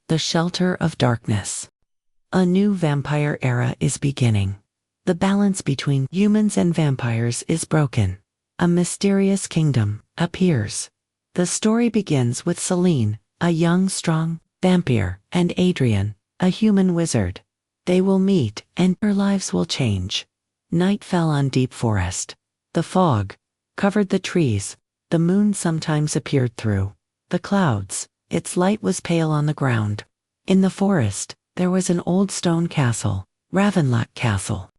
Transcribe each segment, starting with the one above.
The Shelter of Darkness. A new vampire era is beginning. The balance between humans and vampires is broken. A mysterious kingdom appears. The story begins with Celine, a young, strong vampire, and Adrian, a human wizard. They will meet, and their lives will change. Night fell on deep forest. The fog covered the trees. The moon sometimes appeared through the clouds. Its light was pale on the ground. In the forest, there was an old stone castle, Ravenlock Castle.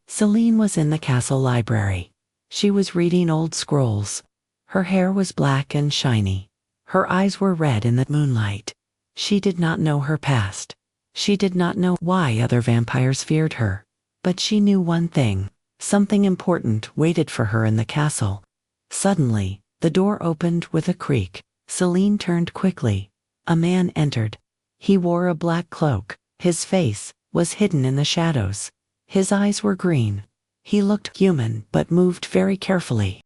Celine was in the castle library. She was reading old scrolls. Her hair was black and shiny. Her eyes were red in the moonlight. She did not know her past. She did not know why other vampires feared her. But she knew one thing. Something important waited for her in the castle. Suddenly, the door opened with a creak. Celine turned quickly. A man entered. He wore a black cloak. His face was hidden in the shadows. His eyes were green. He looked human but moved very carefully.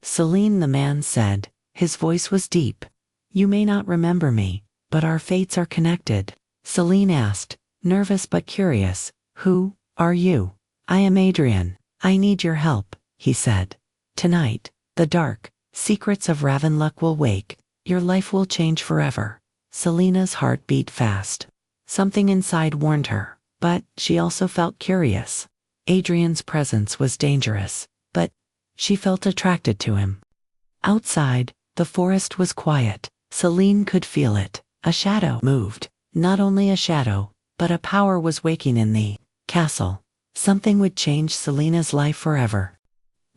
Celine, the man said. His voice was deep. You may not remember me, but our fates are connected. Celine asked, nervous but curious, Who are you? I am Adrian. I need your help, he said. Tonight, the dark secrets of Ravenlock will wake. Your life will change forever. Celine's heart beat fast. Something inside warned her, but she also felt curious. Adrian's presence was dangerous, but she felt attracted to him. Outside, the forest was quiet. Celine could feel it. A shadow moved. Not only a shadow, but a power was waking in the castle. Something would change Celine's life forever.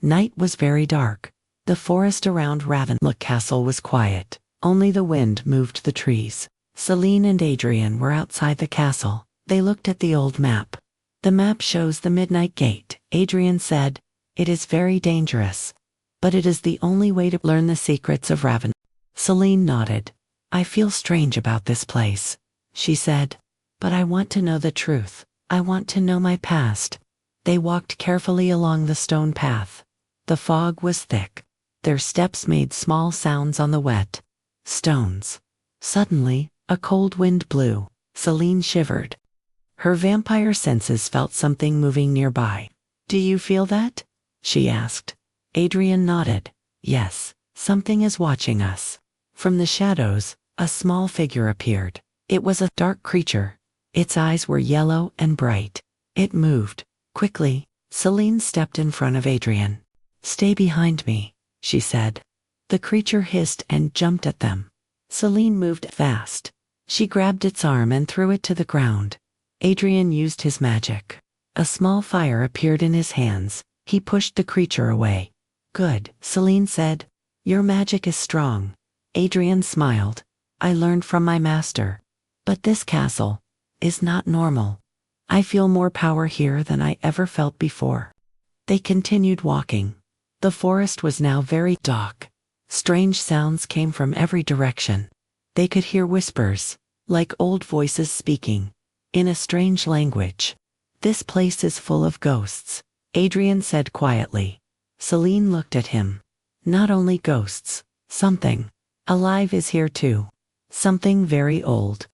Night was very dark. The forest around Ravenlock Castle was quiet. Only the wind moved the trees. Celine and Adrian were outside the castle. They looked at the old map. The map shows the Midnight Gate. Adrian said, It is very dangerous. But it is the only way to learn the secrets of Ravenlock. Celine nodded. I feel strange about this place, she said. But I want to know the truth. I want to know my past. They walked carefully along the stone path. The fog was thick. Their steps made small sounds on the wet stones. Suddenly, a cold wind blew. Celine shivered. Her vampire senses felt something moving nearby. Do you feel that? She asked. Adrian nodded. Yes, something is watching us. From the shadows, a small figure appeared. It was a dark creature. Its eyes were yellow and bright. It moved. Quickly, Celine stepped in front of Adrian. Stay behind me, she said. The creature hissed and jumped at them. Celine moved fast. She grabbed its arm and threw it to the ground. Adrian used his magic. A small fire appeared in his hands. He pushed the creature away. Good, Celine said. Your magic is strong. Adrian smiled. I learned from my master. But this castle is not normal. I feel more power here than I ever felt before. They continued walking. The forest was now very dark. Strange sounds came from every direction. They could hear whispers, like old voices speaking, in a strange language. This place is full of ghosts, Adrian said quietly. Celine looked at him. Not only ghosts, something alive is here too. Something very old.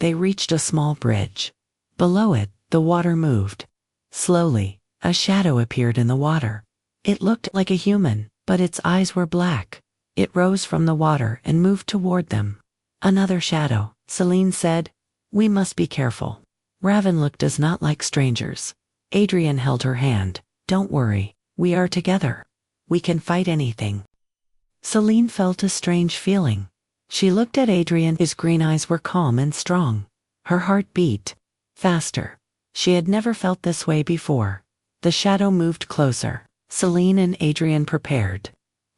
They reached a small bridge. Below it, the water moved. Slowly, a shadow appeared in the water. It looked like a human, but its eyes were black. It rose from the water and moved toward them. Another shadow, Celine said. We must be careful. Ravenlock does not like strangers. Adrian held her hand. Don't worry, we are together. We can fight anything. Celine felt a strange feeling. She looked at Adrian. His green eyes were calm and strong. Her heart beat faster. She had never felt this way before. The shadow moved closer. Celine and Adrian prepared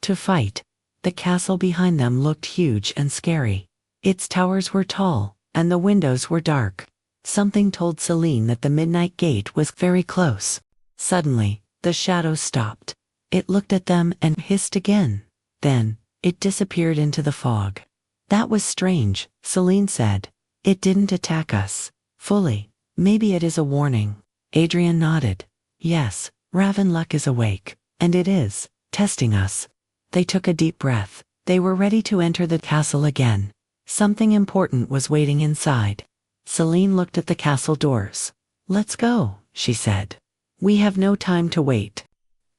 to fight. The castle behind them looked huge and scary. Its towers were tall, and the windows were dark. Something told Celine that the Midnight Gate was very close. Suddenly, the shadow stopped. It looked at them and hissed again. Then, it disappeared into the fog. That was strange, Celine said. It didn't attack us fully. Maybe it is a warning. Adrian nodded. Yes, Ravenlock is awake, and it is testing us. They took a deep breath. They were ready to enter the castle again. Something important was waiting inside. Celine looked at the castle doors. "Let's go," she said. "We have no time to wait."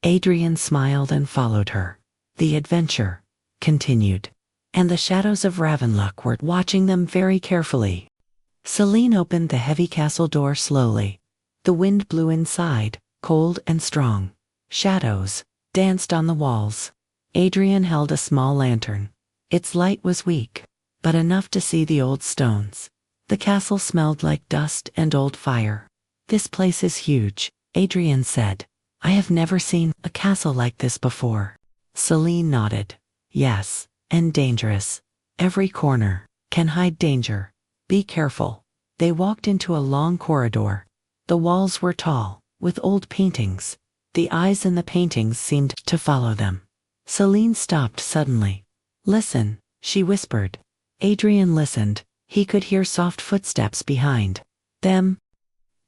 Adrian smiled and followed her. The adventure continued, and the shadows of Ravenlock were watching them very carefully. Celine opened the heavy castle door slowly. The wind blew inside, cold and strong. Shadows danced on the walls. Adrian held a small lantern. Its light was weak, but enough to see the old stones. The castle smelled like dust and old fire. "This place is huge," Adrian said. "I have never seen a castle like this before." Celine nodded. "Yes, and dangerous. Every corner can hide danger. Be careful." They walked into a long corridor. The walls were tall, with old paintings. The eyes in the paintings seemed to follow them. Celine stopped suddenly. "Listen," she whispered. Adrian listened. He could hear soft footsteps behind them.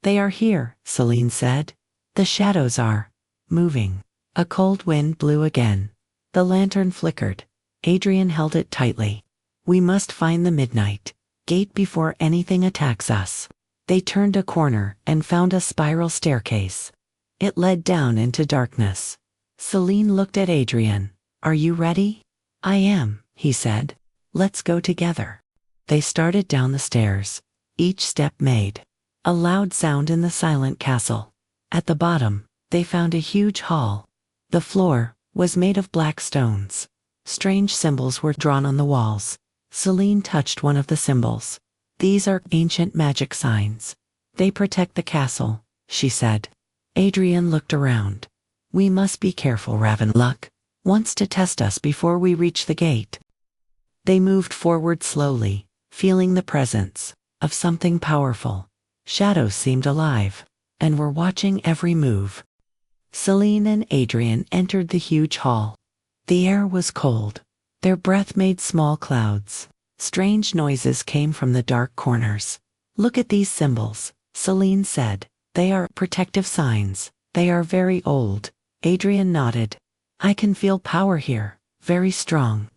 "They are here," Celine said. "The shadows are moving." A cold wind blew again. The lantern flickered. Adrian held it tightly. "We must find the midnight gate before anything attacks us." They turned a corner and found a spiral staircase. It led down into darkness. Celine looked at Adrian. "Are you ready?" "I am," he said. "Let's go together." They started down the stairs. Each step made a loud sound in the silent castle. At the bottom, they found a huge hall. The floor was made of black stones. Strange symbols were drawn on the walls. Celine touched one of the symbols. "These are ancient magic signs. They protect the castle," she said. Adrian looked around. "We must be careful. Ravenlock wants to test us before we reach the gate." They moved forward slowly, feeling the presence of something powerful. Shadows seemed alive and were watching every move. Celine and Adrian entered the huge hall. The air was cold. Their breath made small clouds. Strange noises came from the dark corners. "Look at these symbols," Celine said. "They are protective signs. They are very old." Adrian nodded. "I can feel power here, very strong.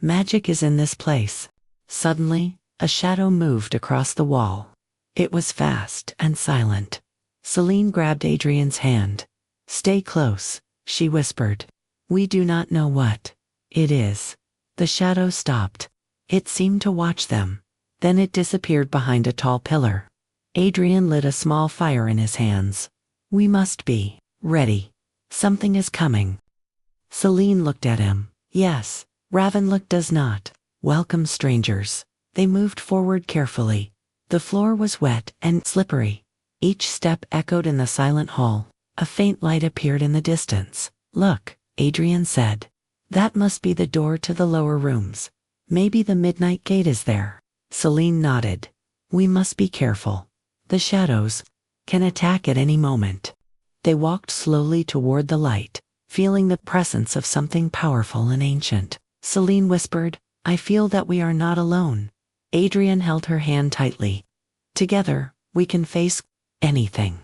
Magic is in this place." Suddenly, a shadow moved across the wall. It was fast and silent. Celine grabbed Adrian's hand. "Stay close," she whispered. "We do not know what it is." The shadow stopped. It seemed to watch them. Then it disappeared behind a tall pillar. Adrian lit a small fire in his hands. "We must be ready. Something is coming." Celine looked at him. "Yes, Ravenlock does not welcome strangers." They moved forward carefully. The floor was wet and slippery. Each step echoed in the silent hall. A faint light appeared in the distance. "Look," Adrian said. "That must be the door to the lower rooms. Maybe the midnight gate is there." Celine nodded. "We must be careful. The shadows can attack at any moment." They walked slowly toward the light, feeling the presence of something powerful and ancient. Celine whispered, "I feel that we are not alone." Adrian held her hand tightly. "Together, we can face anything."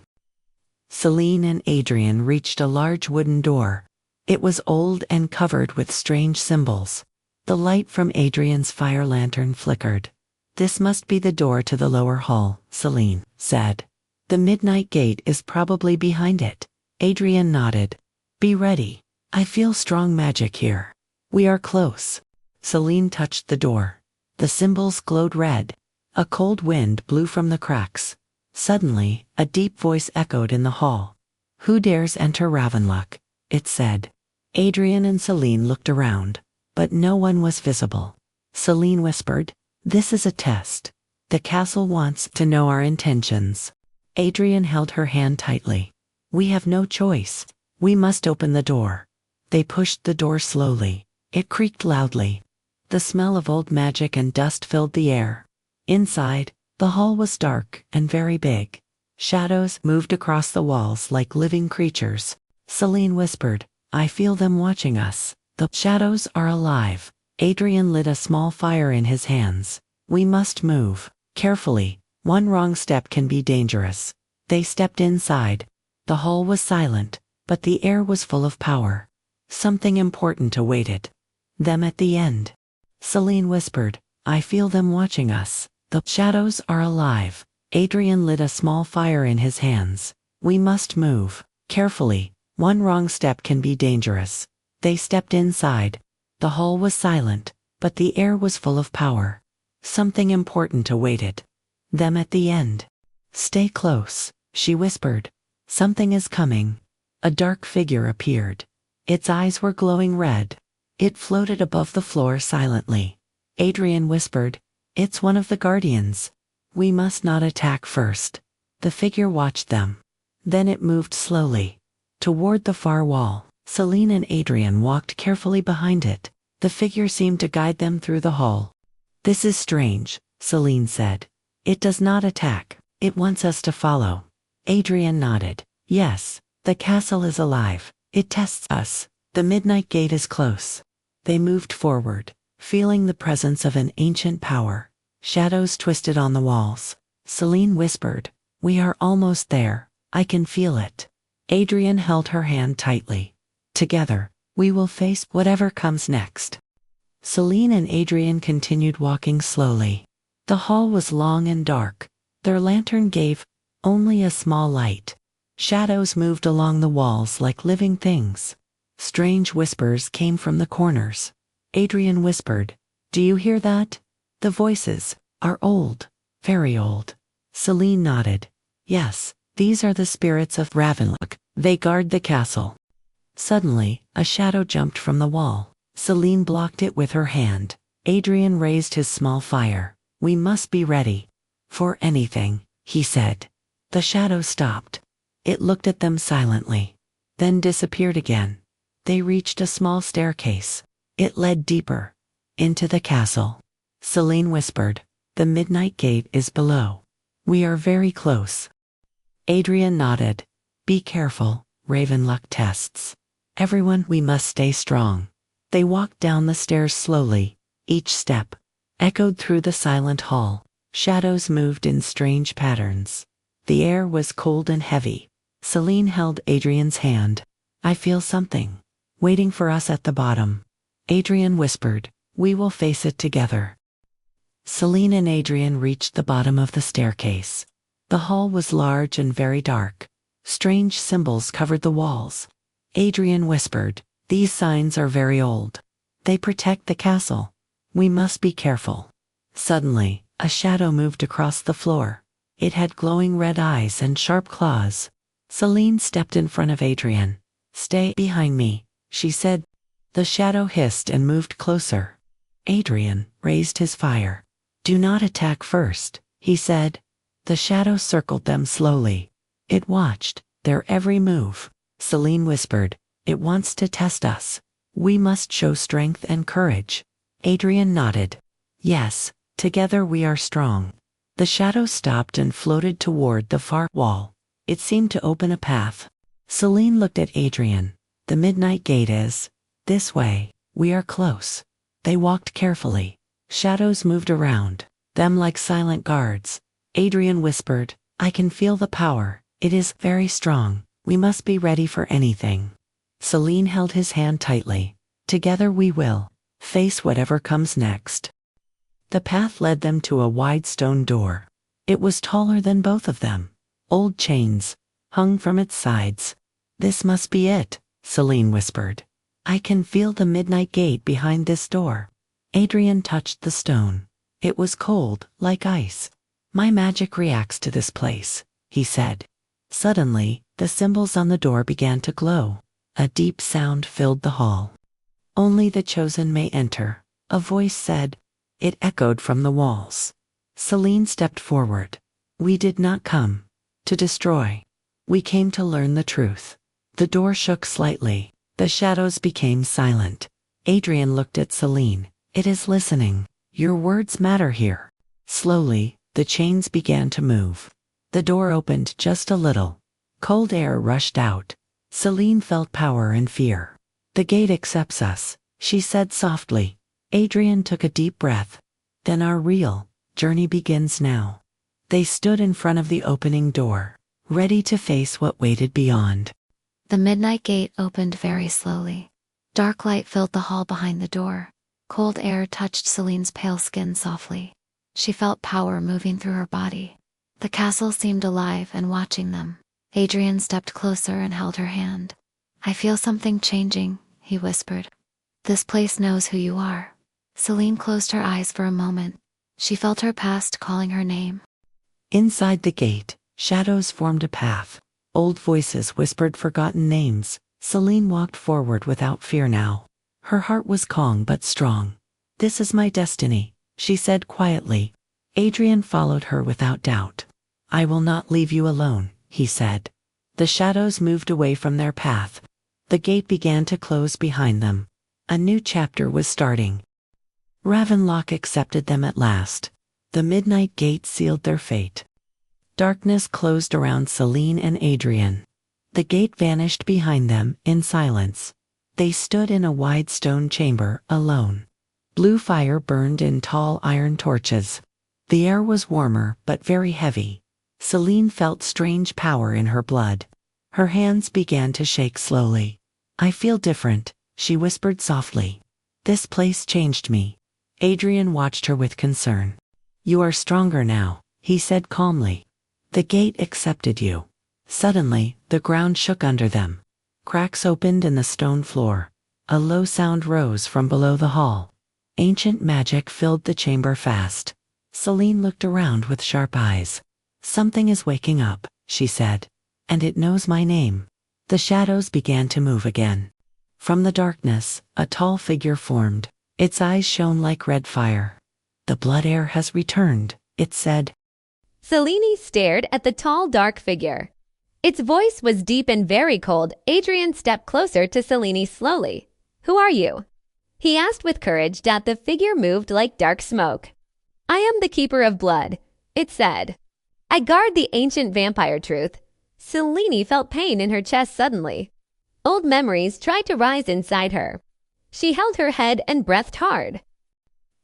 Celine and Adrian reached a large wooden door. It was old and covered with strange symbols. The light from Adrian's fire lantern flickered. "This must be the door to the lower hall," Celine said. "The midnight gate is probably behind it." Adrian nodded. "Be ready. I feel strong magic here." "We are close." Celine touched the door. The symbols glowed red. A cold wind blew from the cracks. Suddenly, a deep voice echoed in the hall. "Who dares enter Ravenlock?" it said. Adrian and Celine looked around, but no one was visible. Celine whispered, "This is a test. The castle wants to know our intentions." Adrian held her hand tightly. "We have no choice. We must open the door." They pushed the door slowly. It creaked loudly. The smell of old magic and dust filled the air. Inside, the hall was dark and very big. Shadows moved across the walls like living creatures. Celine whispered, "I feel them watching us." "The shadows are alive." Adrian lit a small fire in his hands. "We must move carefully. One wrong step can be dangerous." They stepped inside. The hall was silent, but the air was full of power. Something important awaited them at the end. Celine whispered, I feel them watching us. The shadows are alive. Adrian lit a small fire in his hands. We must move carefully. One wrong step can be dangerous. They stepped inside. The hall was silent, but the air was full of power. Something important awaited them at the end. Stay close, she whispered. Something is coming. A dark figure appeared. Its eyes were glowing red. It floated above the floor silently. Adrian whispered, "It's one of the guardians. We must not attack first." The figure watched them. Then it moved slowly toward the far wall. Celine and Adrian walked carefully behind it. The figure seemed to guide them through the hall. "This is strange," Celine said. "It does not attack. It wants us to follow." Adrian nodded. "Yes, the castle is alive. It tests us. The midnight gate is close." They moved forward, feeling the presence of an ancient power. Shadows twisted on the walls. Celine whispered, "We are almost there. I can feel it." Adrian held her hand tightly. "Together, we will face whatever comes next." Celine and Adrian continued walking slowly. The hall was long and dark. Their lantern gave only a small light. Shadows moved along the walls like living things. Strange whispers came from the corners. Adrian whispered, "Do you hear that? The voices are old, very old." Celine nodded. "Yes, these are the spirits of Ravenlock. They guard the castle." Suddenly, a shadow jumped from the wall. Celine blocked it with her hand. Adrian raised his small fire. "We must be ready for anything," he said. The shadow stopped. It looked at them silently, then disappeared again. They reached a small staircase. It led deeper into the castle. Celine whispered, "The midnight gate is below. We are very close." Adrian nodded. "Be careful, Ravenlock tests. Everyone, we must stay strong." They walked down the stairs slowly. Each step echoed through the silent hall. Shadows moved in strange patterns. The air was cold and heavy. Celine held Adrian's hand. "I feel something waiting for us at the bottom." Adrian whispered, "We will face it together." Celine and Adrian reached the bottom of the staircase. The hall was large and very dark. Strange symbols covered the walls. Adrian whispered, "These signs are very old. They protect the castle. We must be careful." Suddenly, a shadow moved across the floor. It had glowing red eyes and sharp claws. Celine stepped in front of Adrian. "Stay behind me," she said. The shadow hissed and moved closer. Adrian raised his fire. "Do not attack first," he said. The shadow circled them slowly. It watched their every move. Celine whispered, "It wants to test us. We must show strength and courage." Adrian nodded. "Yes, together we are strong." The shadow stopped and floated toward the far wall. It seemed to open a path. Celine looked at Adrian. "The midnight gate is this way. We are close." They walked carefully. Shadows moved around them like silent guards. Adrian whispered, "I can feel the power. It is very strong. We must be ready for anything." Celine held his hand tightly. "Together we will face whatever comes next." The path led them to a wide stone door. It was taller than both of them. Old chains hung from its sides. "This must be it," Celine whispered. "I can feel the midnight gate behind this door." Adrian touched the stone. It was cold, like ice. "My magic reacts to this place," he said. Suddenly, the symbols on the door began to glow. A deep sound filled the hall. "Only the chosen may enter," a voice said. It echoed from the walls. Celine stepped forward. "We did not come to destroy. We came to learn the truth." The door shook slightly. The shadows became silent. Adrian looked at Celine. "It is listening. Your words matter here." Slowly, the chains began to move. The door opened just a little. Cold air rushed out. Celine felt power and fear. "The gate accepts us," she said softly. Adrian took a deep breath. "Then our real journey begins now." They stood in front of the opening door, ready to face what waited beyond. The midnight gate opened very slowly. Dark light filled the hall behind the door. Cold air touched Celine's pale skin softly. She felt power moving through her body. The castle seemed alive and watching them. Adrian stepped closer and held her hand. "I feel something changing," he whispered. "This place knows who you are." Celine closed her eyes for a moment. She felt her past calling her name. Inside the gate, shadows formed a path. Old voices whispered forgotten names. Celine walked forward without fear now. Her heart was calm but strong. "This is my destiny," she said quietly. Adrian followed her without doubt. "I will not leave you alone," he said. The shadows moved away from their path. The gate began to close behind them. A new chapter was starting. Ravenlock accepted them at last. The midnight gate sealed their fate. Darkness closed around Celine and Adrian. The gate vanished behind them in silence. They stood in a wide stone chamber, alone. Blue fire burned in tall iron torches. The air was warmer but very heavy. Celine felt strange power in her blood. Her hands began to shake slowly. "I feel different," she whispered softly. "This place changed me." Adrian watched her with concern. "You are stronger now," he said calmly. "The gate accepted you." Suddenly, the ground shook under them. Cracks opened in the stone floor. A low sound rose from below the hall. Ancient magic filled the chamber fast. Celine looked around with sharp eyes. "Something is waking up," she said. "And it knows my name." The shadows began to move again. From the darkness, a tall figure formed. Its eyes shone like red fire. "The blood heir has returned," it said. Celine stared at the tall, dark figure. Its voice was deep and very cold. Adrian stepped closer to Celine slowly. "Who are you?" He asked with courage that the figure moved like dark smoke. "I am the Keeper of Blood," it said. "I guard the ancient vampire truth." Celine felt pain in her chest suddenly. Old memories tried to rise inside her. She held her head and breathed hard.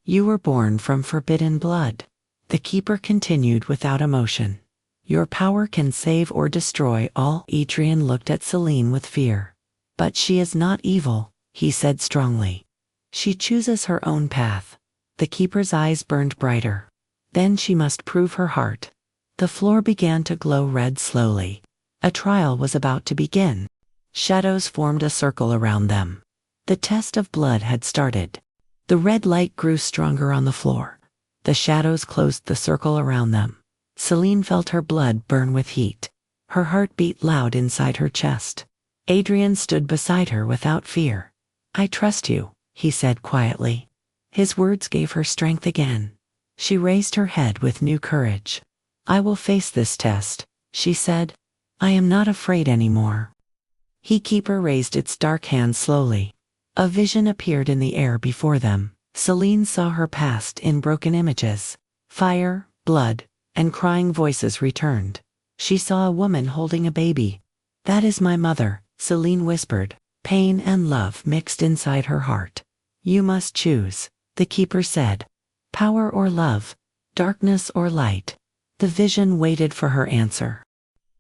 "You were born from forbidden blood," the keeper continued without emotion. "Your power can save or destroy all." Adrian looked at Celine with fear. "But she is not evil," he said strongly. "She chooses her own path." The keeper's eyes burned brighter. "Then she must prove her heart." The floor began to glow red slowly. A trial was about to begin. Shadows formed a circle around them. The test of blood had started. The red light grew stronger on the floor. The shadows closed the circle around them. Celine felt her blood burn with heat. Her heart beat loud inside her chest. Adrian stood beside her without fear. "I trust you," he said quietly. His words gave her strength again. She raised her head with new courage. "I will face this test," she said. "I am not afraid anymore." The keeper raised its dark hand slowly. A vision appeared in the air before them. Celine saw her past in broken images. Fire, blood, and crying voices returned. She saw a woman holding a baby. "That is my mother," Celine whispered. Pain and love mixed inside her heart. "You must choose," the keeper said. "Power or love, darkness or light." The vision waited for her answer.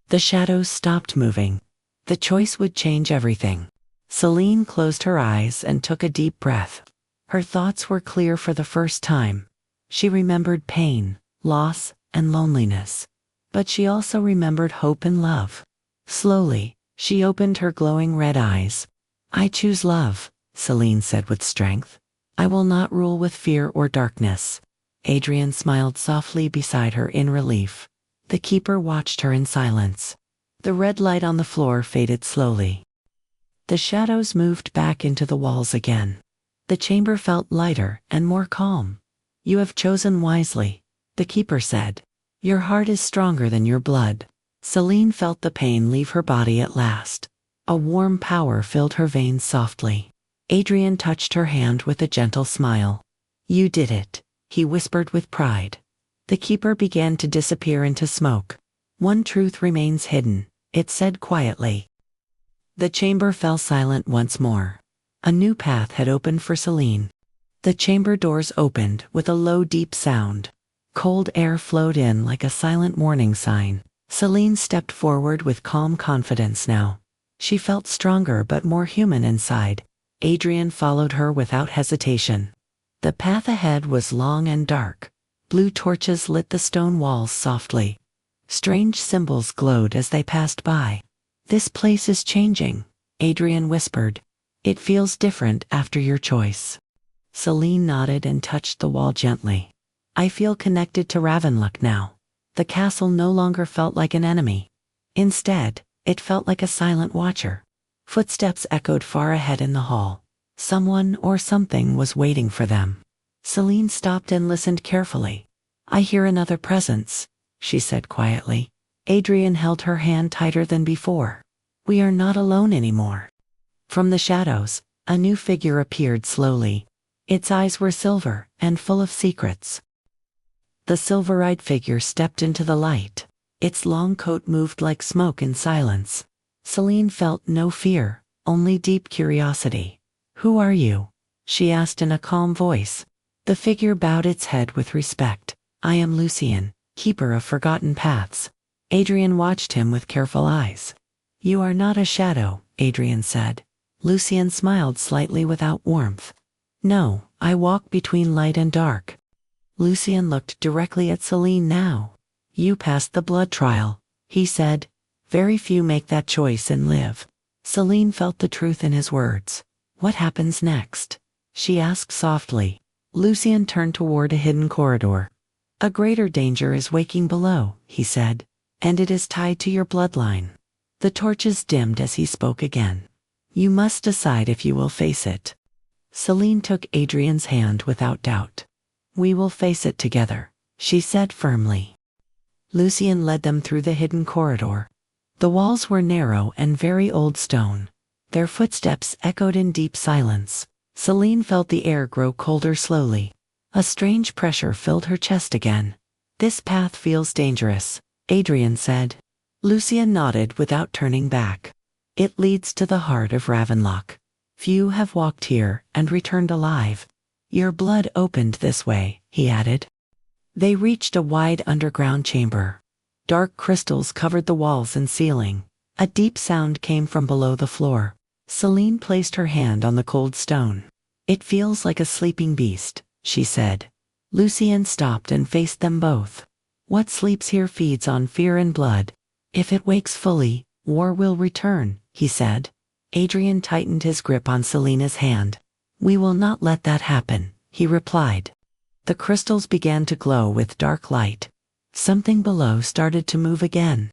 The shadows stopped moving. The choice would change everything. Celine closed her eyes and took a deep breath. Her thoughts were clear for the first time. She remembered pain, loss, and loneliness. But she also remembered hope and love. Slowly, she opened her glowing red eyes. "I choose love," Celine said with strength. "I will not rule with fear or darkness." Adrian smiled softly beside her in relief. The keeper watched her in silence. The red light on the floor faded slowly. The shadows moved back into the walls again. The chamber felt lighter and more calm. "You have chosen wisely," the keeper said. "Your heart is stronger than your blood." Celine felt the pain leave her body at last. A warm power filled her veins softly. Adrian touched her hand with a gentle smile. "You did it," he whispered with pride. The keeper began to disappear into smoke. "One truth remains hidden," it said quietly. The chamber fell silent once more. A new path had opened for Celine. The chamber doors opened with a low, deep sound. Cold air flowed in like a silent warning sign. Celine stepped forward with calm confidence now. She felt stronger but more human inside. Adrian followed her without hesitation. The path ahead was long and dark. Blue torches lit the stone walls softly. Strange symbols glowed as they passed by. "This place is changing," Adrian whispered. "It feels different after your choice." Celine nodded and touched the wall gently. "I feel connected to Ravenlock now." The castle no longer felt like an enemy. Instead, it felt like a silent watcher. Footsteps echoed far ahead in the hall. Someone or something was waiting for them. Celine stopped and listened carefully. "I hear another presence," she said quietly. Adrian held her hand tighter than before. "We are not alone anymore." From the shadows, a new figure appeared slowly. Its eyes were silver and full of secrets. The silver-eyed figure stepped into the light. Its long coat moved like smoke in silence. Celine felt no fear, only deep curiosity. "Who are you?" she asked in a calm voice. The figure bowed its head with respect. "I am Lucien, keeper of forgotten paths." Adrian watched him with careful eyes. "You are not a shadow," Adrian said. Lucien smiled slightly without warmth. "No, I walk between light and dark." Lucien looked directly at Celine now. "You passed the blood trial," he said. "Very few make that choice and live." Celine felt the truth in his words. "What happens next?" she asked softly. Lucien turned toward a hidden corridor. "A greater danger is waiting below," he said, "and it is tied to your bloodline." The torches dimmed as he spoke again. "You must decide if you will face it." Celine took Adrian's hand without doubt. "We will face it together," she said firmly. Lucien led them through the hidden corridor. The walls were narrow and very old stone. Their footsteps echoed in deep silence. Celine felt the air grow colder slowly. A strange pressure filled her chest again. "This path feels dangerous," Adrian said. Lucien nodded without turning back. "It leads to the heart of Ravenlock. Few have walked here and returned alive. Your blood opened this way," he added. They reached a wide underground chamber. Dark crystals covered the walls and ceiling. A deep sound came from below the floor. Celine placed her hand on the cold stone. "It feels like a sleeping beast," she said. Lucien stopped and faced them both. "What sleeps here feeds on fear and blood. If it wakes fully, war will return," he said. Adrian tightened his grip on Celine's hand. "We will not let that happen," he replied. The crystals began to glow with dark light. Something below started to move again.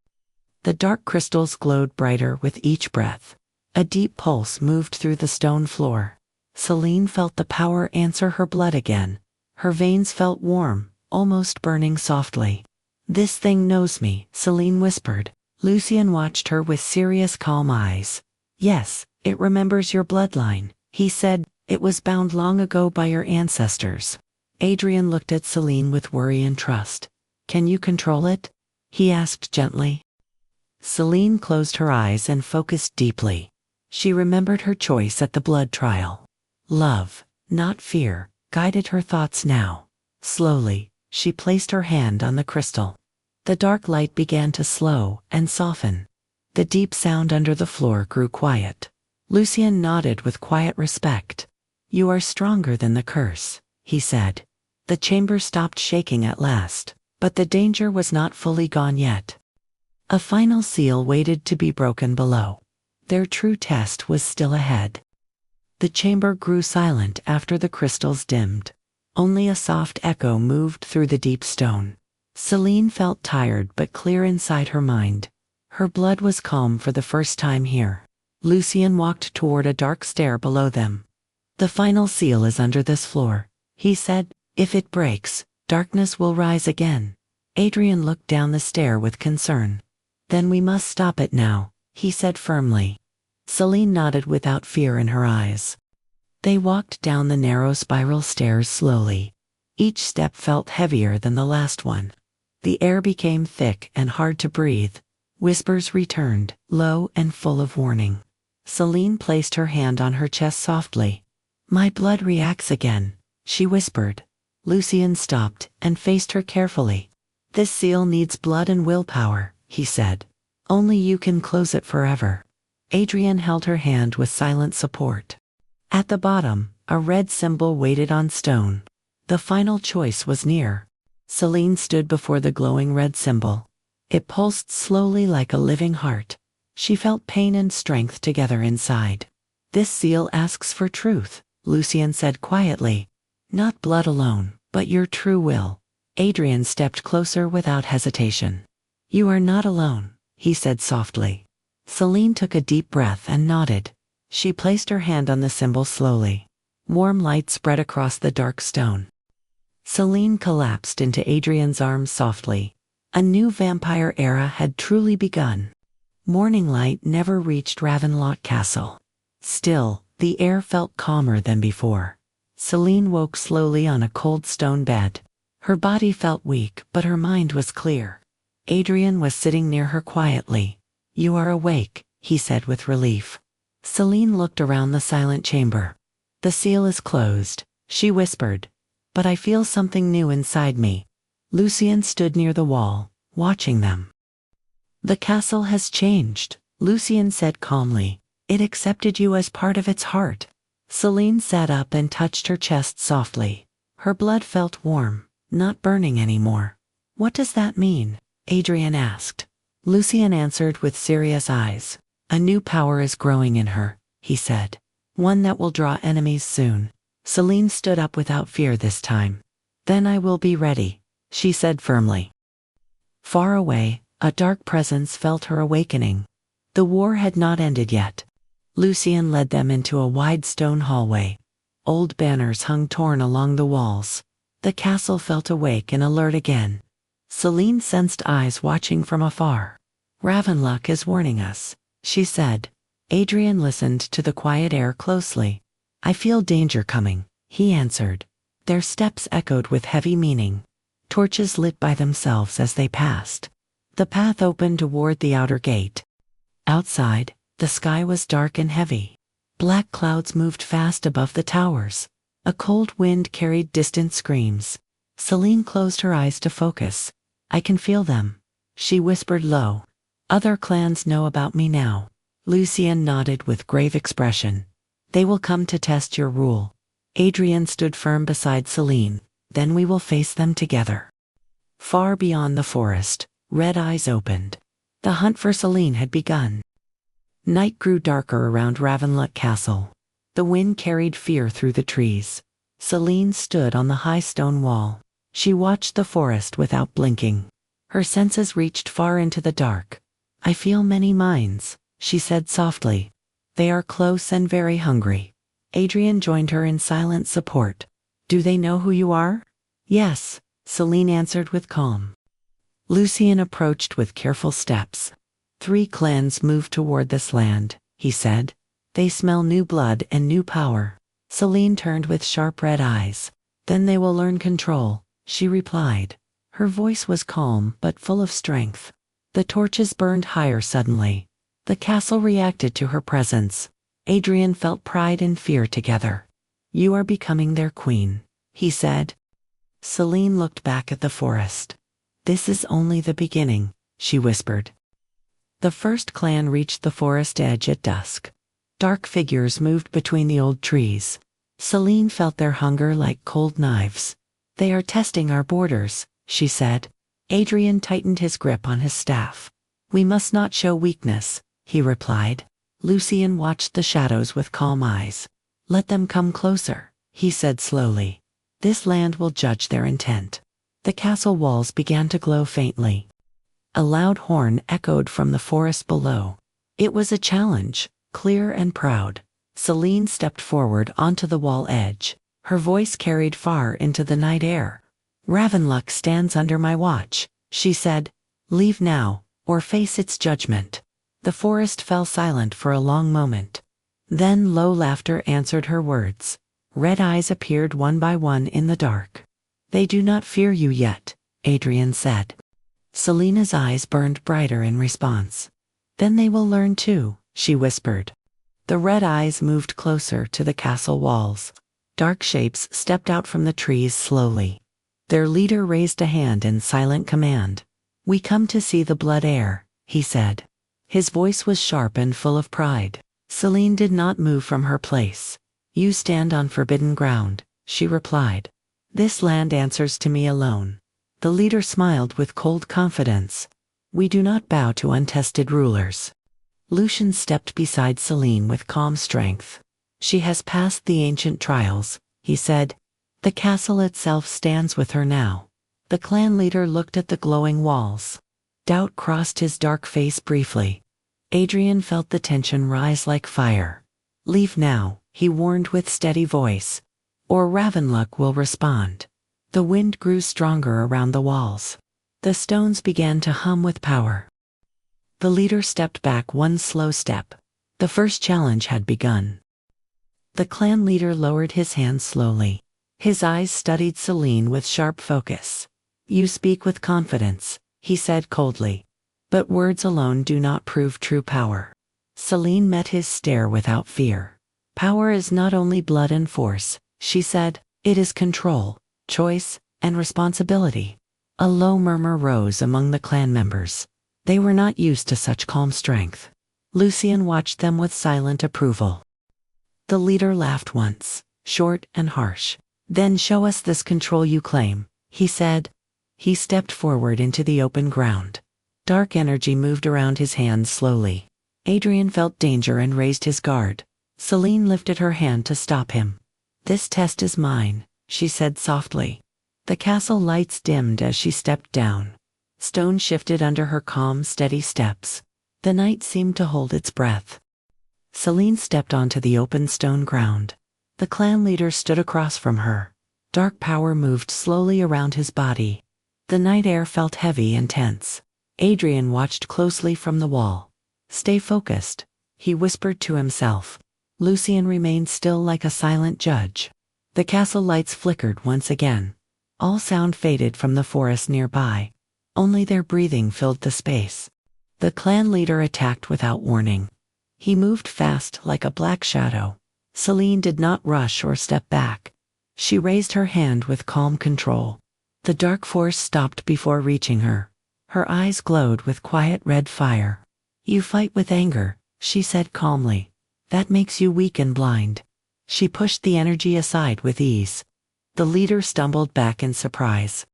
The dark crystals glowed brighter with each breath. A deep pulse moved through the stone floor. Celine felt the power answer her blood again. Her veins felt warm, almost burning softly. "This thing knows me," Celine whispered. Lucien watched her with serious, calm eyes. "Yes, it remembers your bloodline," he said. "It was bound long ago by your ancestors." Adrian looked at Celine with worry and trust. "Can you control it?" he asked gently. Celine closed her eyes and focused deeply. She remembered her choice at the blood trial. Love, not fear, guided her thoughts now. Slowly, she placed her hand on the crystal. The dark light began to slow and soften. The deep sound under the floor grew quiet. Lucien nodded with quiet respect. "You are stronger than the curse," he said. The chamber stopped shaking at last, but the danger was not fully gone yet. A final seal waited to be broken below. Their true test was still ahead. The chamber grew silent after the crystals dimmed. Only a soft echo moved through the deep stone. Celine felt tired but clear inside her mind. Her blood was calm for the first time here. Lucien walked toward a dark stair below them. "The final seal is under this floor," he said. "If it breaks, darkness will rise again." Adrian looked down the stair with concern. "Then we must stop it now," he said firmly. Celine nodded without fear in her eyes. They walked down the narrow spiral stairs slowly. Each step felt heavier than the last one. The air became thick and hard to breathe. Whispers returned, low and full of warning. Celine placed her hand on her chest softly. "My blood reacts again," she whispered. Lucien stopped and faced her carefully. "This seal needs blood and willpower," he said. "Only you can close it forever." Adrian held her hand with silent support. At the bottom, A red symbol waited on stone. The final choice was near. Celine stood before the glowing red symbol. It pulsed slowly like a living heart. She felt pain and strength together inside. This seal asks for truth, Lucien said quietly. Not blood alone, but your true will. Adrien stepped closer without hesitation. You are not alone, he said softly. Celine took a deep breath and nodded. She placed her hand on the symbol slowly. Warm light spread across the dark stone. Celine collapsed into Adrien's arms softly. A new vampire era had truly begun. Morning light never reached Ravenlock Castle. Still, the air felt calmer than before. Celine woke slowly on a cold stone bed. Her body felt weak, but her mind was clear. Adrien was sitting near her quietly. You are awake, he said with relief. Celine looked around the silent chamber. The seal is closed, she whispered. But I feel something new inside me. Lucien stood near the wall, watching them. The castle has changed, Lucien said calmly. It accepted you as part of its heart. Celine sat up and touched her chest softly. Her blood felt warm, not burning anymore. What does that mean? Adrien asked. Lucien answered with serious eyes. A new power is growing in her, he said. One that will draw enemies soon. Celine stood up without fear this time. Then I will be ready, she said firmly. Far away, a dark presence felt her awakening. The war had not ended yet. Lucien led them into a wide stone hallway. Old banners hung torn along the walls. The castle felt awake and alert again. Celine sensed eyes watching from afar. Ravenlock is warning us, she said. Adrien listened to the quiet air closely. I feel danger coming, he answered. Their steps echoed with heavy meaning. Torches lit by themselves as they passed. The path opened toward the outer gate. Outside, the sky was dark and heavy. Black clouds moved fast above the towers. A cold wind carried distant screams. Celine closed her eyes to focus. I can feel them, she whispered low. Other clans know about me now. Lucien nodded with grave expression. They will come to test your rule. Adrien stood firm beside Celine. Then we will face them together. Far beyond the forest, red eyes opened. The hunt for Celine had begun. Night grew darker around Ravenlock Castle. The wind carried fear through the trees. Celine stood on the high stone wall. She watched the forest without blinking. Her senses reached far into the dark. I feel many minds, she said softly. They are close and very hungry. Adrien joined her in silent support. Do they know who you are? Yes, Celine answered with calm. Lucien approached with careful steps. 3 clans move toward this land, he said. They smell new blood and new power. Celine turned with sharp red eyes. Then they will learn control, she replied. Her voice was calm but full of strength. The torches burned higher suddenly. The castle reacted to her presence. Adrien felt pride and fear together. You are becoming their queen, he said. Celine looked back at the forest. This is only the beginning, she whispered. The first clan reached the forest edge at dusk. Dark figures moved between the old trees. Celine felt their hunger like cold knives. They are testing our borders, she said. Adrien tightened his grip on his staff. We must not show weakness, he replied. Lucien watched the shadows with calm eyes. Let them come closer, he said slowly. This land will judge their intent. The castle walls began to glow faintly. A loud horn echoed from the forest below. It was a challenge, clear and proud. Celine stepped forward onto the wall edge. Her voice carried far into the night air. Ravenlock stands under my watch, she said. Leave now, or face its judgment. The forest fell silent for a long moment. Then low laughter answered her words. Red eyes appeared one by one in the dark. They do not fear you yet, Adrien said. Celine's eyes burned brighter in response. Then they will learn too, she whispered. The red eyes moved closer to the castle walls. Dark shapes stepped out from the trees slowly. Their leader raised a hand in silent command. We come to see the blood heir, he said. His voice was sharp and full of pride. Celine did not move from her place. You stand on forbidden ground, she replied. This land answers to me alone. The leader smiled with cold confidence. We do not bow to untested rulers. Lucian stepped beside Celine with calm strength. She has passed the ancient trials, he said. The castle itself stands with her now. The clan leader looked at the glowing walls. Doubt crossed his dark face briefly. Adrian felt the tension rise like fire. Leave now, he warned with steady voice, or Ravenlock will respond. The wind grew stronger around the walls. The stones began to hum with power. The leader stepped back one slow step. The first challenge had begun. The clan leader lowered his hands slowly. His eyes studied Celine with sharp focus. You speak with confidence, he said coldly. But words alone do not prove true power. Celine met his stare without fear. Power is not only blood and force, she said. It is control, choice, and responsibility. A low murmur rose among the clan members. They were not used to such calm strength. Lucian watched them with silent approval. The leader laughed once, short and harsh. Then show us this control you claim, he said. He stepped forward into the open ground. Dark energy moved around his hands slowly. Adrian felt danger and raised his guard. Celine lifted her hand to stop him. This test is mine, she said softly. The castle lights dimmed as she stepped down. Stone shifted under her calm, steady steps. The night seemed to hold its breath. Celine stepped onto the open stone ground. The clan leader stood across from her. Dark power moved slowly around his body. The night air felt heavy and tense. Adrian watched closely from the wall. Stay focused, he whispered to himself. Lucian remained still like a silent judge. The castle lights flickered once again. All sound faded from the forest nearby. Only their breathing filled the space. The clan leader attacked without warning. He moved fast like a black shadow. Celine did not rush or step back. She raised her hand with calm control. The dark force stopped before reaching her. Her eyes glowed with quiet red fire. You fight with anger, she said calmly. That makes you weak and blind. She pushed the energy aside with ease. The leader stumbled back in surprise.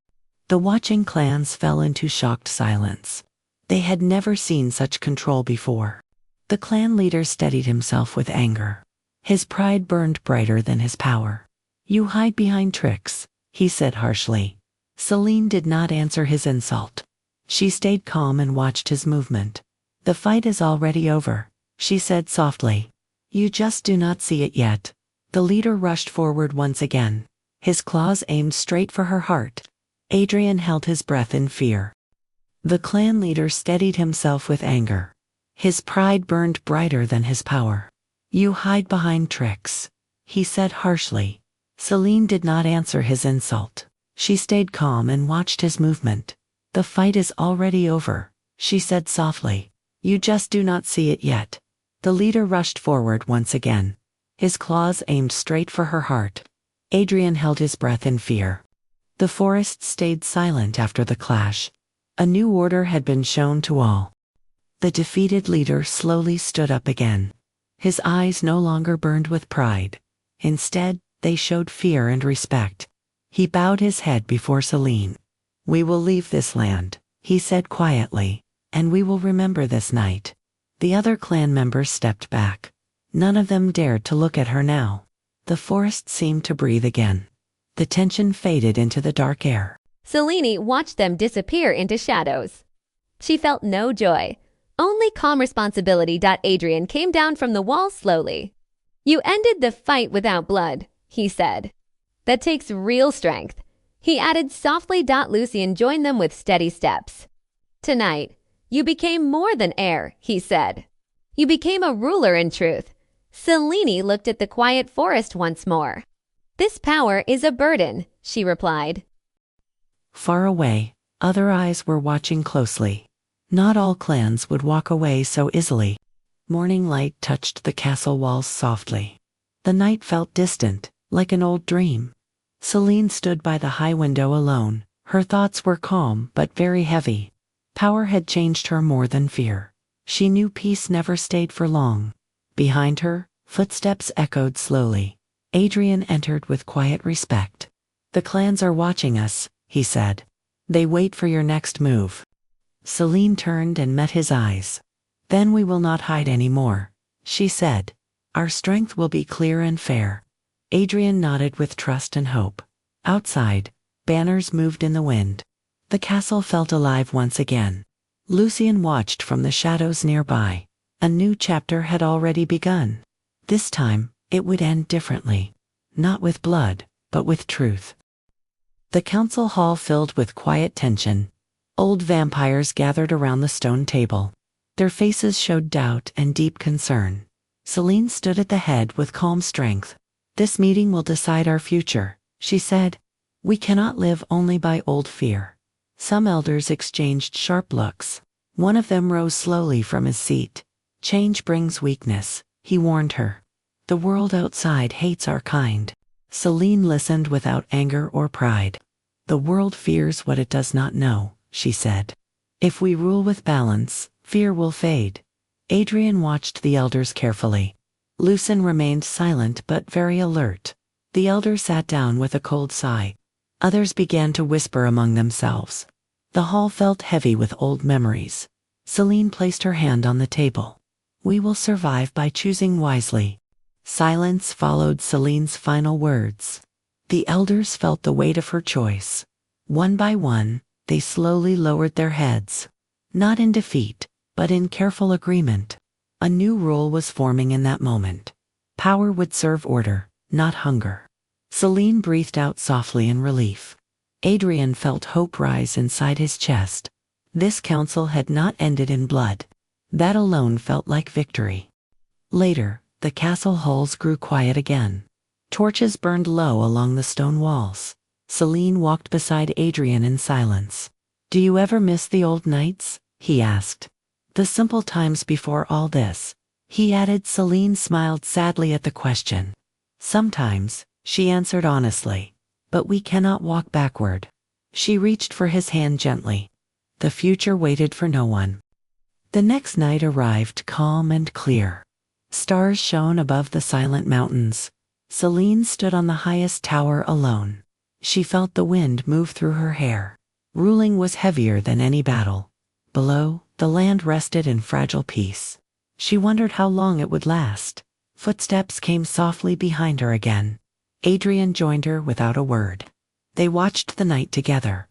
The watching clans fell into shocked silence. They had never seen such control before. The clan leader steadied himself with anger. His pride burned brighter than his power. You hide behind tricks, he said harshly. Celine did not answer his insult. She stayed calm and watched his movement. The fight is already over, she said softly. You just do not see it yet. The leader rushed forward once again. His claws aimed straight for her heart. Adrian held his breath in fear. The clan leader steadied himself with anger. His pride burned brighter than his power. You hide behind tricks, he said harshly. Celine did not answer his insult. She stayed calm and watched his movement. The fight is already over, she said softly. You just do not see it yet. The leader rushed forward once again. His claws aimed straight for her heart. Adrian held his breath in fear. The forest stayed silent after the clash. A new order had been shown to all. The defeated leader slowly stood up again. His eyes no longer burned with pride. Instead, they showed fear and respect. He bowed his head before Celine. We will leave this land, he said quietly, and we will remember this night. The other clan members stepped back. None of them dared to look at her now. The forest seemed to breathe again. The tension faded into the dark air. Celine watched them disappear into shadows. She felt no joy. Only calm responsibility. Adrian came down from the wall slowly. You ended the fight without blood, he said. That takes real strength. He added softly. Lucian joined them with steady steps. Tonight, you became more than air, he said. You became a ruler in truth. Celine looked at the quiet forest once more. This power is a burden, she replied. Far away, other eyes were watching closely. Not all clans would walk away so easily. Morning light touched the castle walls softly. The night felt distant, like an old dream. Celine stood by the high window alone. Her thoughts were calm but very heavy. Power had changed her more than fear. She knew peace never stayed for long. Behind her, footsteps echoed slowly. Adrian entered with quiet respect. The clans are watching us, he said. They wait for your next move. Celine turned and met his eyes. Then we will not hide anymore, she said. Our strength will be clear and fair. Adrian nodded with trust and hope. Outside, banners moved in the wind. The castle felt alive once again. Lucien watched from the shadows nearby. A new chapter had already begun. This time, it would end differently. Not with blood, but with truth. The council hall filled with quiet tension. Old vampires gathered around the stone table. Their faces showed doubt and deep concern. Celine stood at the head with calm strength. This meeting will decide our future, she said. We cannot live only by old fear. Some elders exchanged sharp looks. One of them rose slowly from his seat. Change brings weakness, he warned her. The world outside hates our kind. Celine listened without anger or pride. The world fears what it does not know, she said. If we rule with balance, fear will fade. Adrian watched the elders carefully. Lucien remained silent but very alert. The elder sat down with a cold sigh. Others began to whisper among themselves. The hall felt heavy with old memories. Celine placed her hand on the table. We will survive by choosing wisely. Silence followed Celine's final words. The elders felt the weight of her choice. One by one, they slowly lowered their heads. Not in defeat, but in careful agreement. A new rule was forming in that moment. Power would serve order, not hunger. Celine breathed out softly in relief. Adrian felt hope rise inside his chest. This council had not ended in blood. That alone felt like victory. Later, the castle halls grew quiet again. Torches burned low along the stone walls. Celine walked beside Adrian in silence. Do you ever miss the old nights? He asked. The simple times before all this. He added. Celine smiled sadly at the question. Sometimes, she answered honestly. But we cannot walk backward. She reached for his hand gently. The future waited for no one. The next night arrived calm and clear. Stars shone above the silent mountains. Celine stood on the highest tower alone. She felt the wind move through her hair. Ruling was heavier than any battle. Below, the land rested in fragile peace. She wondered how long it would last. Footsteps came softly behind her again. Adrian joined her without a word. They watched the night together.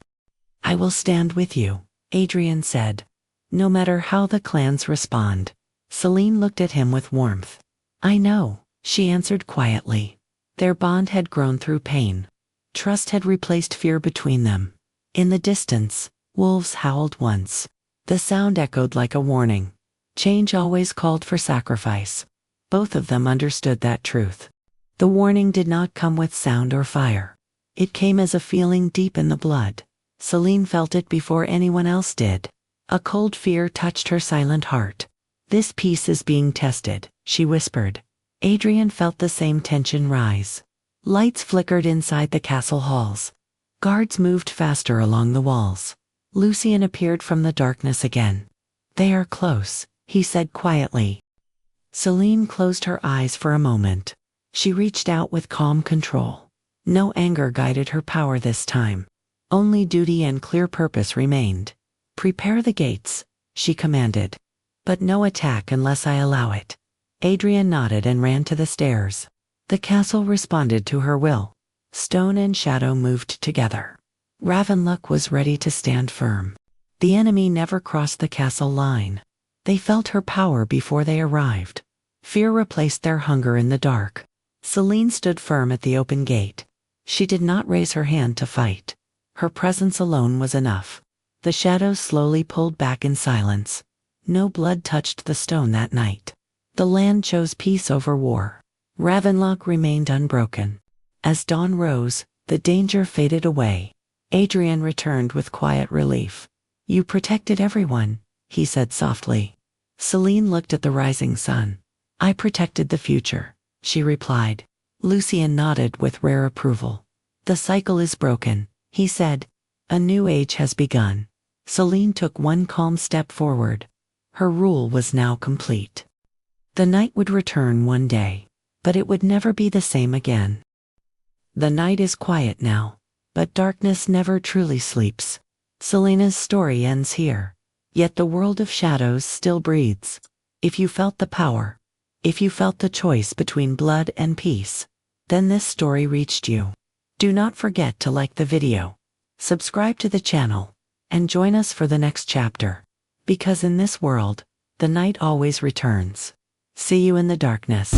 I will stand with you, Adrian said. No matter how the clans respond. Celine looked at him with warmth. I know, she answered quietly. Their bond had grown through pain. Trust had replaced fear between them. In the distance, wolves howled once. The sound echoed like a warning. Change always called for sacrifice. Both of them understood that truth. The warning did not come with sound or fire. It came as a feeling deep in the blood. Celine felt it before anyone else did. A cold fear touched her silent heart. This peace is being tested, she whispered. Adrian felt the same tension rise. Lights flickered inside the castle halls. Guards moved faster along the walls. Lucien appeared from the darkness again. They are close, he said quietly. Celine closed her eyes for a moment. She reached out with calm control. No anger guided her power this time. Only duty and clear purpose remained. Prepare the gates, she commanded. But no attack unless I allow it. Adrian nodded and ran to the stairs. The castle responded to her will. Stone and shadow moved together. Ravenlock was ready to stand firm. The enemy never crossed the castle line. They felt her power before they arrived. Fear replaced their hunger in the dark. Celine stood firm at the open gate. She did not raise her hand to fight. Her presence alone was enough. The shadows slowly pulled back in silence. No blood touched the stone that night. The land chose peace over war. Ravenlock remained unbroken. As dawn rose, the danger faded away. Adrian returned with quiet relief. You protected everyone, he said softly. Celine looked at the rising sun. I protected the future, she replied. Lucien nodded with rare approval. The cycle is broken, he said. A new age has begun. Celine took one calm step forward. Her rule was now complete. The night would return one day. but it would never be the same again. The night is quiet now, but darkness never truly sleeps. Selena's story ends here, yet the world of shadows still breathes. If you felt the power, if you felt the choice between blood and peace, then this story reached you. Do not forget to like the video, subscribe to the channel, and join us for the next chapter. Because in this world, the night always returns. See you in the darkness.